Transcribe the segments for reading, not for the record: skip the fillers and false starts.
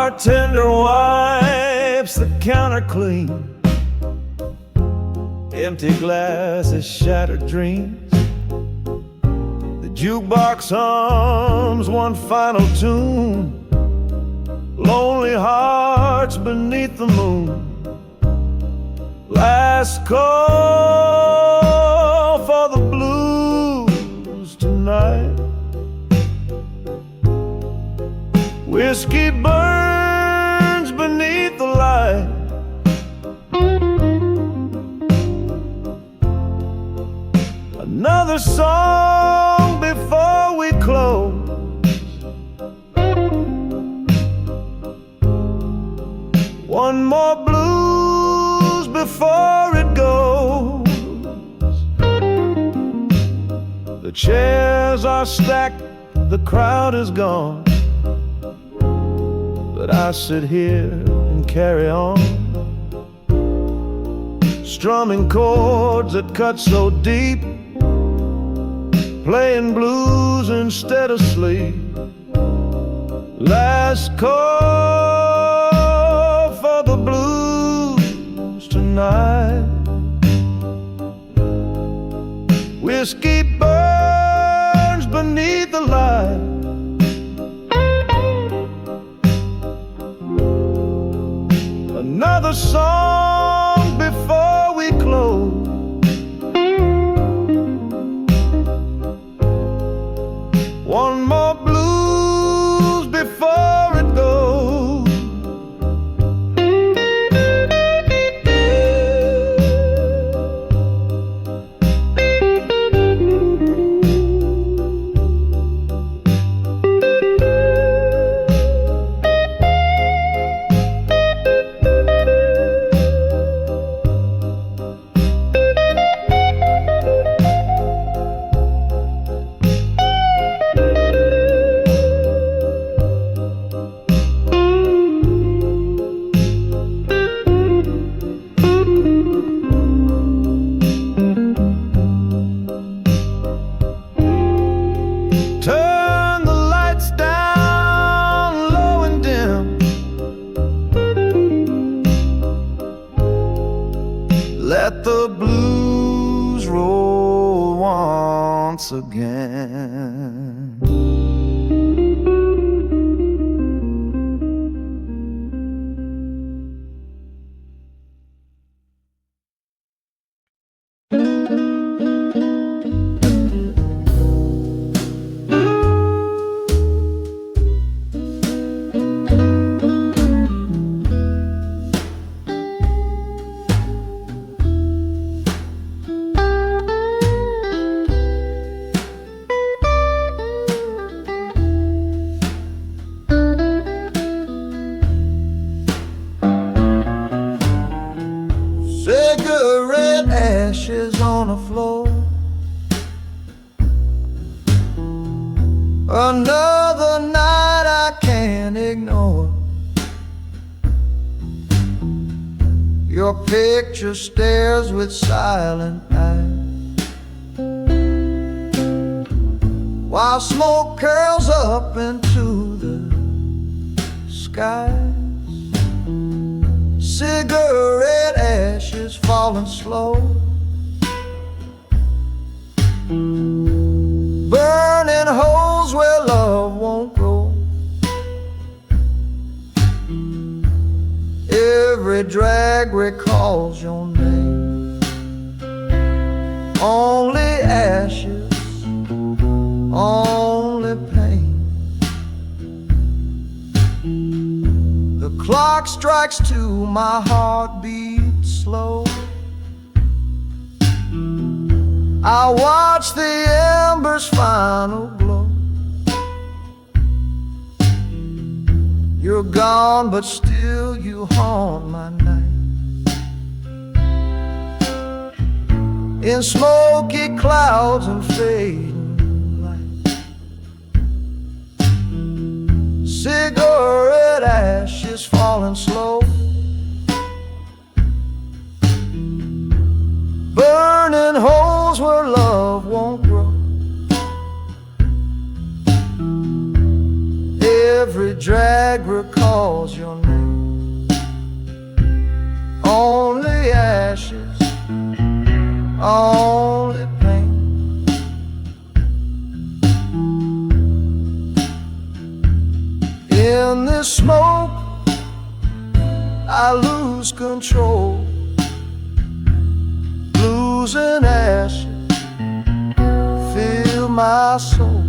Bartender wipes the counter clean. Empty glasses, shattered dreams. The jukebox hums one final tune. Lonely hearts beneath the moon. Last call for the blues tonight. Whiskey burns beneath the light. Another song before we close. One more blues before it goes. The chairs are stacked, the crowd is gone, but I sit here and carry on, strumming chords that cut so deep, playing blues instead of sleep. Last call for the blues tonight. Whiskey burns beneath the light. Another song before we close. One more blues before it goes. Turn the lights down low and dim. Let the blues roll once again. Cigarette ashes on the floor. Another night I can't ignore. Your picture stares with silent eyes, while smoke curls up into the skies. Cigarette ashes falling slow, burning holes where love won't grow. Every drag recalls your name. Only ashes, only pain. The clock strikes two, my heart beats slow. I watch the embers' final glow. You're gone, but still you haunt my night. In smoky clouds and fading light, cigarette ashes falling slow, burning holes where love won't grow. Every drag recalls your name. Only ashes, only pain. In this smoke, I lose control. Blues and ashes fill my soul.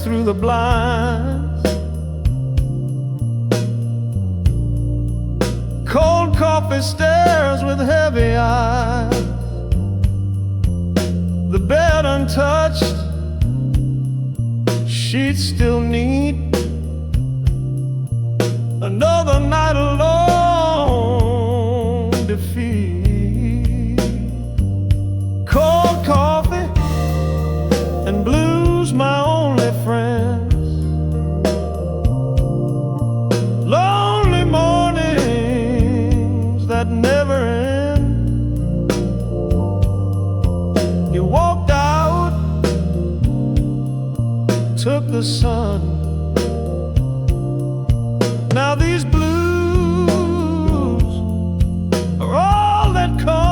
Through the blinds, cold coffee stares with heavy eyes. The bed untouched, sheets still neat. Another night alone, defeat. Cold coffee and blues, my only friends. Lonely mornings that never end. You walked out, took the sun. Now these blues are all that come.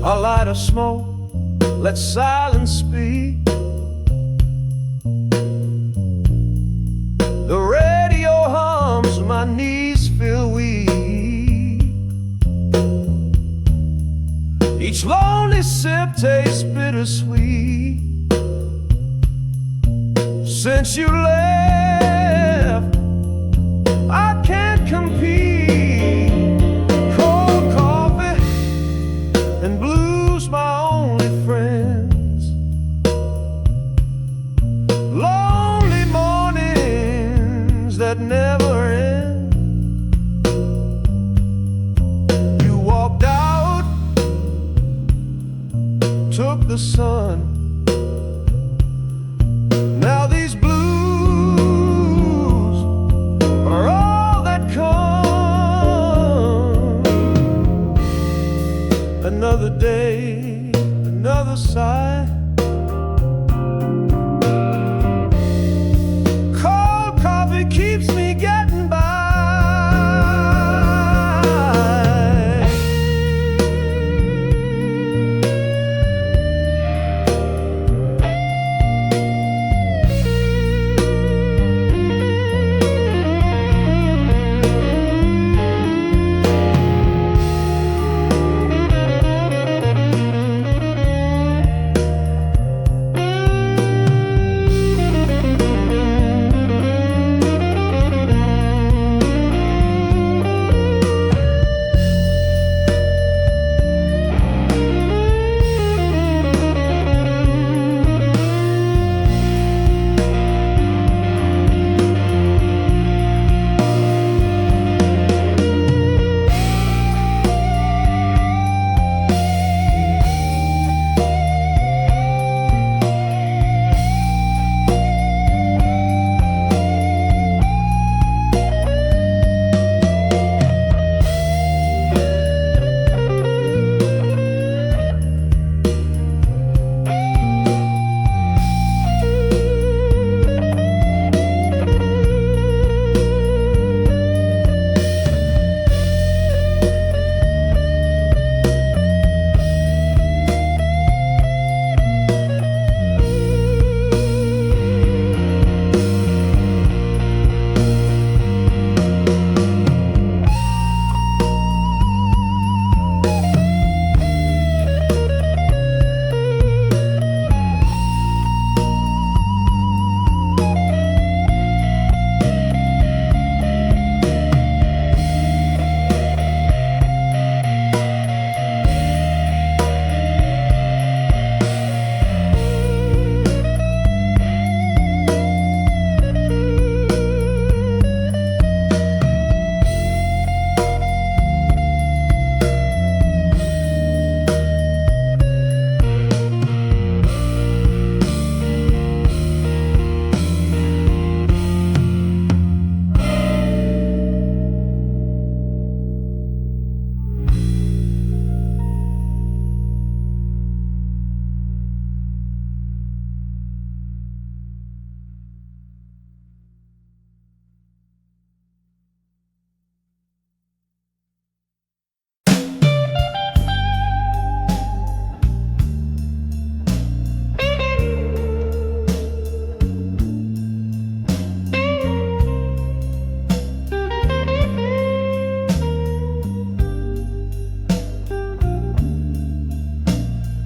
A light of smoke, let silence speak. The radio hums, my knees feel weak. Each lonely sip tastes bittersweet. Since you left, I can't compete. the sun. Now these blues are all that come. Another day, another sigh. Cold coffee keeps me getting by.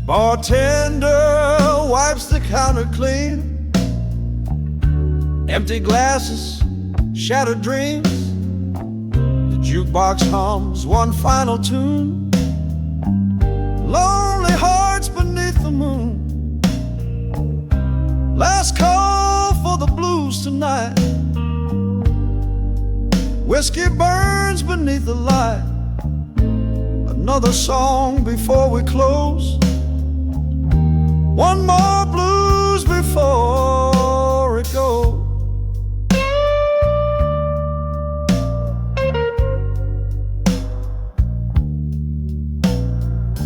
Bartender wipes the counter clean. Empty glasses, shattered dreams. The jukebox hums one final tune. Lonely hearts beneath the moon. Last call for the blues tonight. Whiskey burns beneath the light. Another song before we close. One more blues before it goes.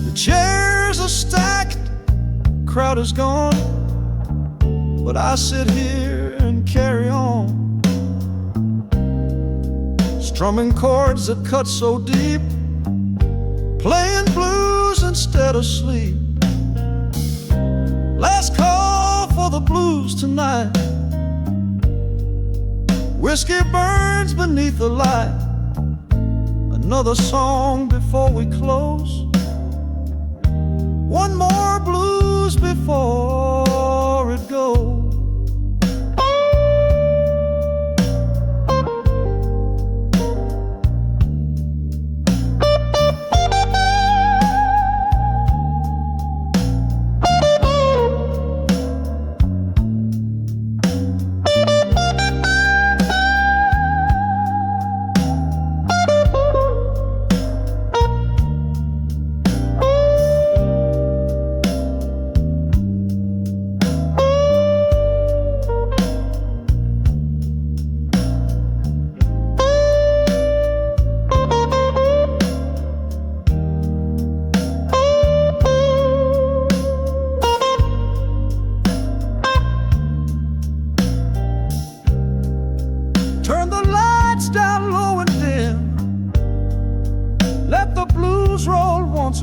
The chairs are stacked, crowd is gone, but I sit here and carry on, strumming chords that cut so deep, playing blues instead of sleep. Last call for the blues tonight. Whiskey burns beneath the light. Another song before we close. One more blues before it goes.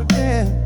again.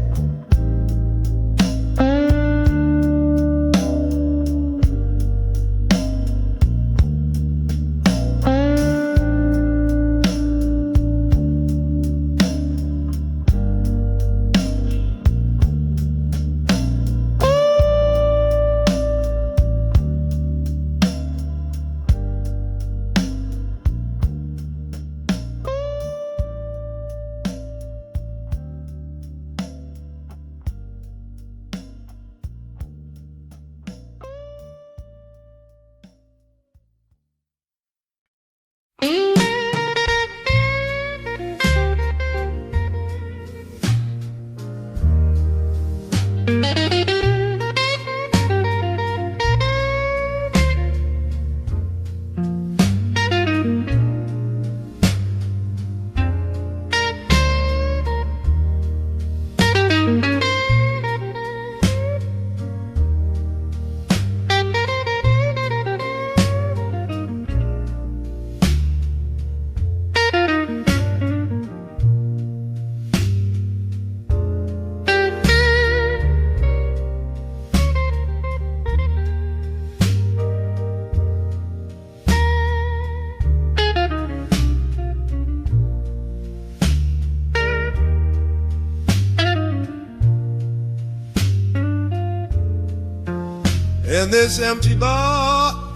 In this empty bar,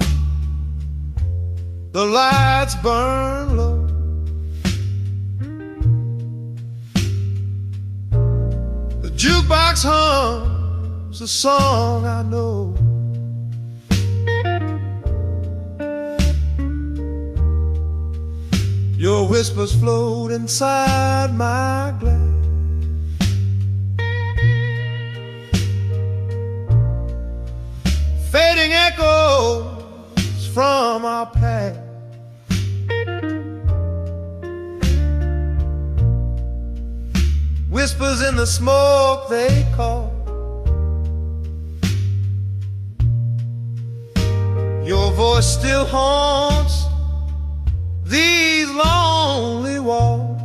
the lights burn low. The jukebox hums a song I know. Your whispers float inside my glass. Fading echoes from our past. Whispers in the smoke they call. Your voice still haunts these lonely walls.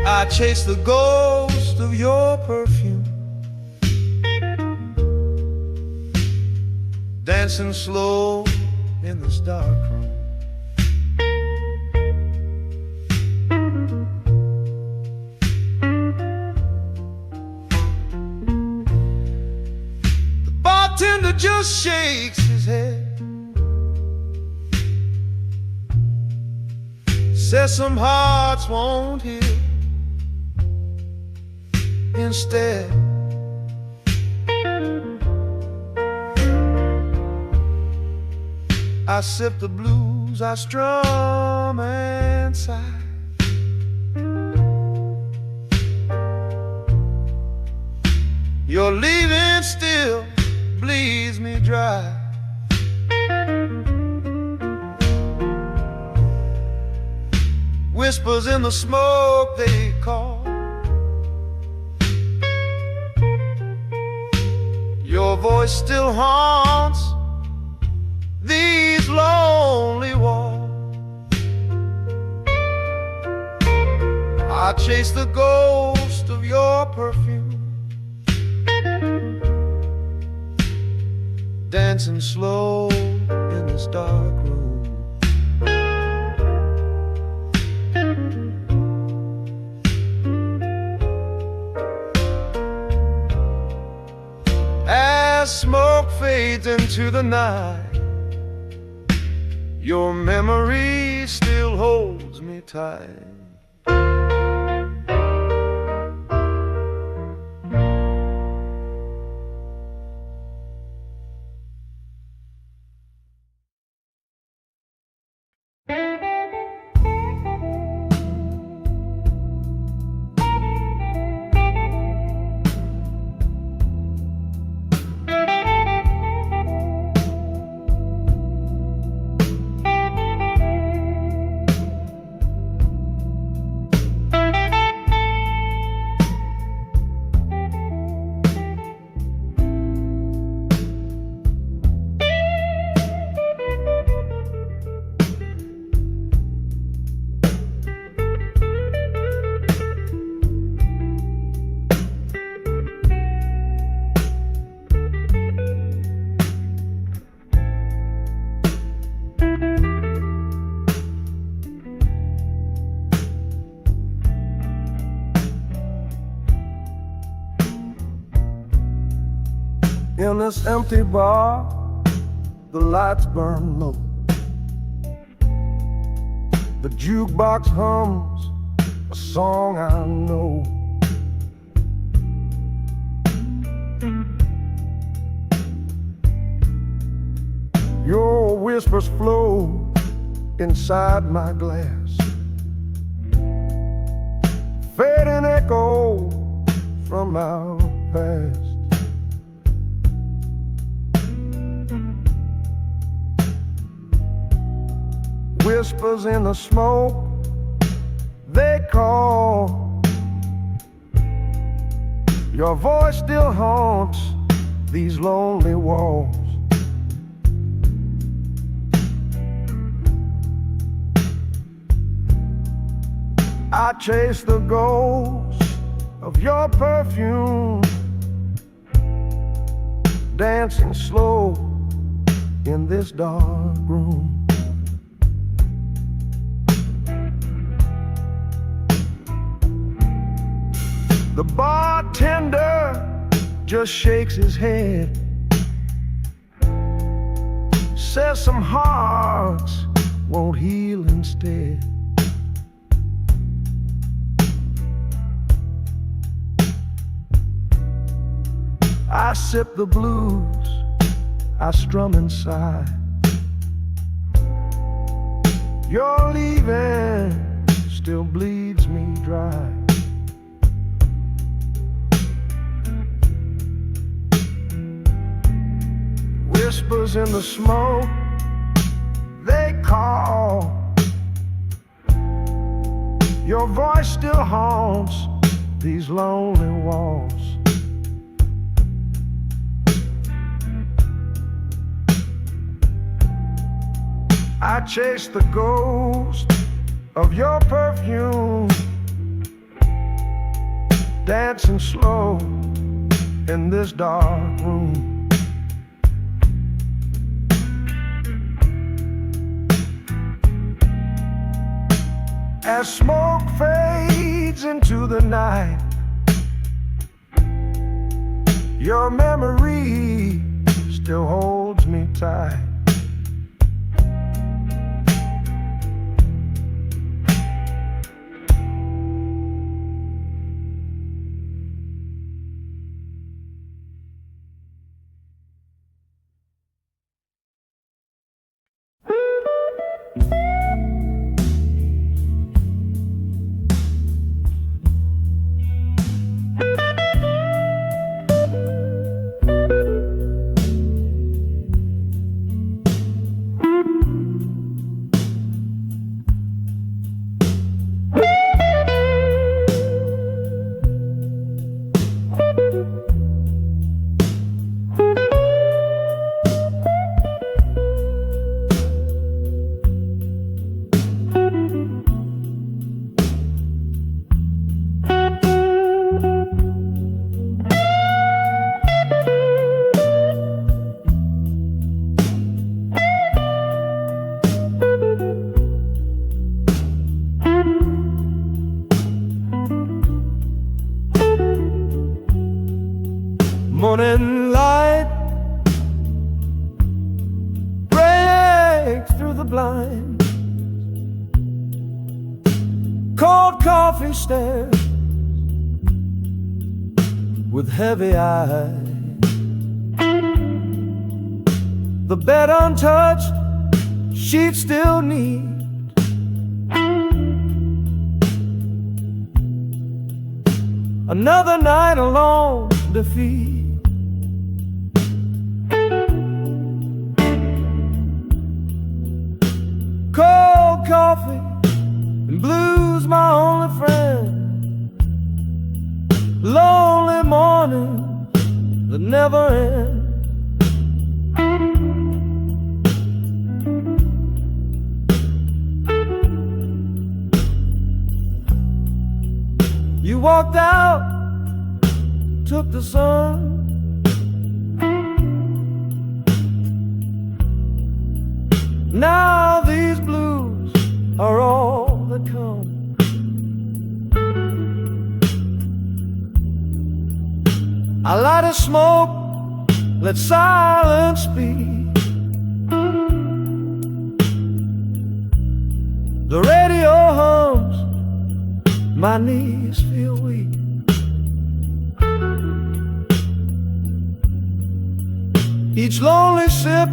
I chase the ghost of your perfume, dancing slow in this dark room. The bartender just shakes his head, says some hearts won't heal. Instead, I sip the blues I strum and sigh. Your leaving still bleeds me dry. Whispers in the smoke they call. Your voice still haunts these lonely walls. I chase the ghost of your perfume, dancing slow in this dark room. As smoke fades into the night, your memory still holds me tight. In this empty bar, the lights burn low. The jukebox hums a song I know. Your whispers flow inside my glass, fading echo from our past. Whispers in the smoke, they call. Your voice still haunts these lonely walls. I chase the ghost of your perfume, dancing slow in this dark room. The bartender just shakes his head, says some hearts won't heal instead. I sip the blues, I strum inside. Your leaving still bleeds me dry. Whispers in the smoke, they call. Your voice still haunts these lonely walls. I chase the ghost of your perfume, dancing slow in this dark room. As smoke fades into the night, your memory still holds me tight. Morning light breaks through the blind. Cold coffee stares with heavy eyes. The bed untouched, sheets still neat. Another night alone, defeat. Cold coffee and blues, my only friend. Lonely morning that never end. You walked out, took the sun. Now these blues are all that come. I light a smoke let silence speak. The radio hums, my knees feel weak. Each lonely sip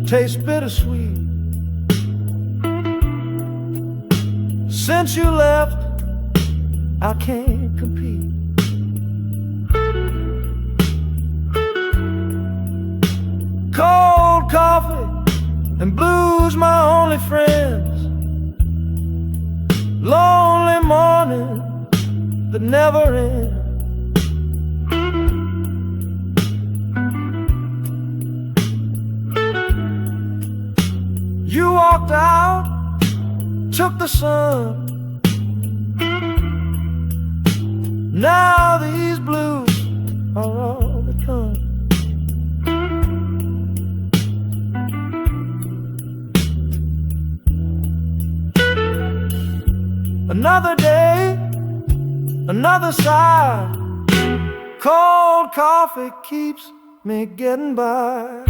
tastes bittersweet. Since you left, I can't compete. Cold coffee and blues, my only friends. Lonely morning that never ends. You walked out, took the sun. Now these blues are all that come. Another day, another sigh. Cold coffee keeps me getting by.